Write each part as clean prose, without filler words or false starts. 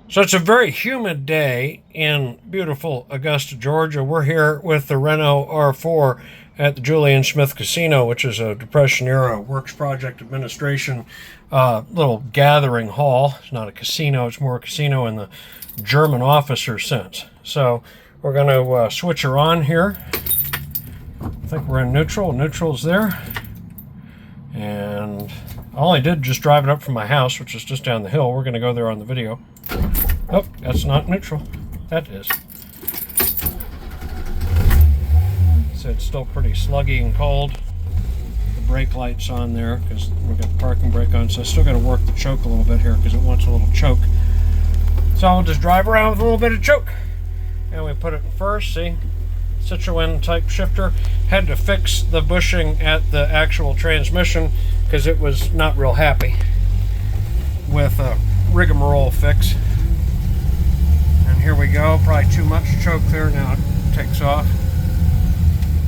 So it's a very humid day in beautiful Augusta, Georgia. We're here with the Renault R4 at the Julian Smith Casino, which is a Depression-era Works Project Administration little gathering hall. It's not a casino, it's more a casino in the German officer sense. So we're going to switch her on here. I think we're in neutral. Neutral's there. And all I did just drive it up from my house, which is just down the hill. We're going to go there on the video. Oh, that's not neutral. That is. So it's still pretty sluggy and cold. The brake light's on there because we've got the parking brake on, so I still got to work the choke a little bit here because it wants a little choke. So I'll just drive around with a little bit of choke. And we put it in first, see? Citroen type shifter. Had to fix the bushing at the actual transmission because it was not real happy with a rigmarole fix. And here we go, probably too much choke there. Now it takes off.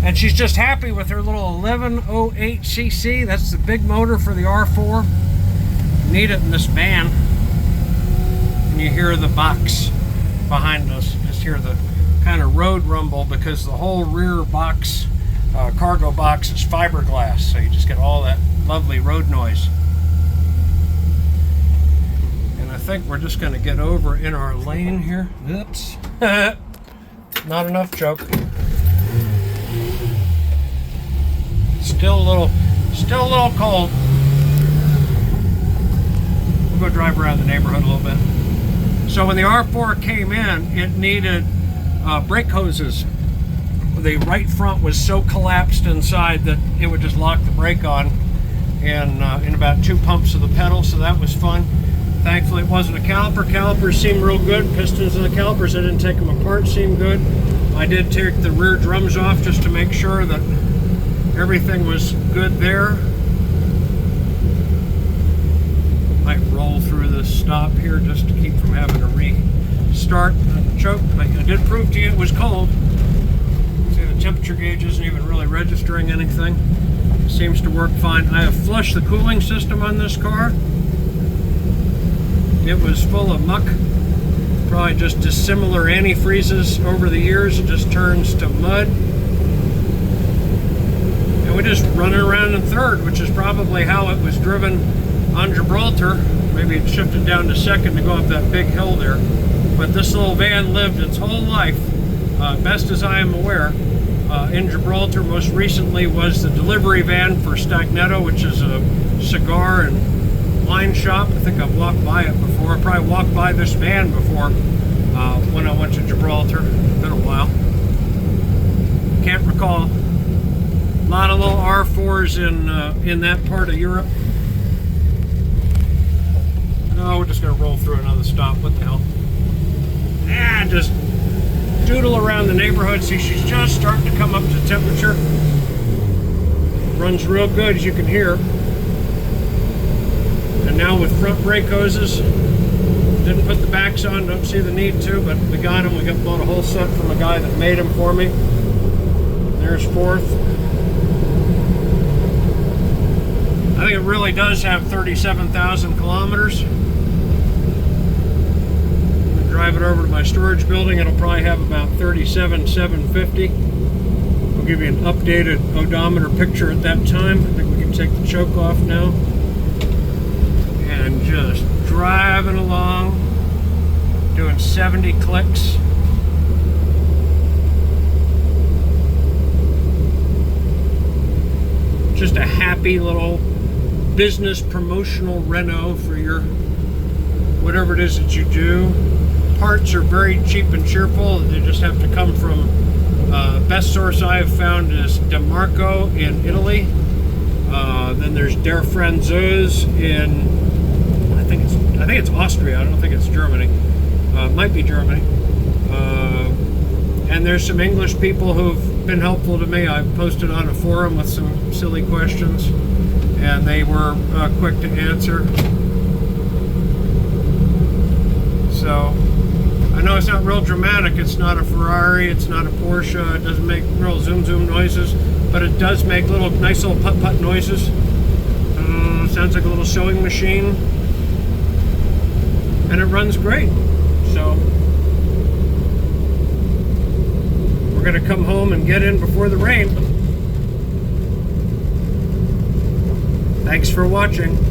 And she's just happy with her little 1108cc. That's the big motor for the R4. Need it in this van. And you hear the box behind us. Just hear the kind of road rumble because the whole rear box, cargo box, is fiberglass. So you just get all that lovely road noise. I think we're just going to get over in our lane here. Oops. Not enough choke. Still a little cold. We'll go drive around the neighborhood a little bit. So when the R4 came in, it needed brake hoses. The right front was so collapsed inside that it would just lock the brake on in about 2 pumps of the pedal, so that was fun. Thankfully, it wasn't a caliper. Calipers seem real good. Pistons and the calipers, I didn't take them apart, seem good. I did take the rear drums off just to make sure that everything was good there. Might roll through this stop here just to keep from having to restart the choke. But I did prove to you it was cold. See, the temperature gauge isn't even really registering anything. It seems to work fine. I have flushed the cooling system on this car. It was full of muck, probably just dissimilar antifreezes over the years. It just turns to mud. And we just run it around in third, which is probably how it was driven on Gibraltar. Maybe it shifted down to second to go up that big hill there. But this little van lived its whole life, best as I am aware, in Gibraltar. Most recently was the delivery van for Stagnetto, which is a cigar and wine shop. I think I've walked by it before. I probably walked by this van before when I went to Gibraltar. It's been a while. Can't recall. A lot of little R4s in that part of Europe. No, we're just going to roll through another stop. What the hell? And just doodle around the neighborhood. See, she's just starting to come up to temperature. Runs real good, as you can hear. And now with front brake hoses, didn't put the backs on, don't see the need to, but we got them. We bought a whole set from a guy that made them for me. There's fourth. I think it really does have 37,000 kilometers. I'm gonna drive it over to my storage building. It'll probably have about 37,750. We'll give you an updated odometer picture at that time. I think we can take the choke off now. And just driving along, doing 70 clicks. Just a happy little business promotional Renault for your whatever it is that you do. Parts are very cheap and cheerful. They just have to come from best source I have found is DeMarco in Italy. Then there's Der Franzose in I think it's Austria. I don't think it's Germany. It might be Germany. And there's some English people who've been helpful to me. I posted on a forum with some silly questions, and they were quick to answer. So I know it's not real dramatic. It's not a Ferrari. It's not a Porsche. It doesn't make real zoom noises, but it does make nice little putt noises. Sounds like a little sewing machine. And it runs great. So we're going to come home and get in before the rain. Thanks for watching.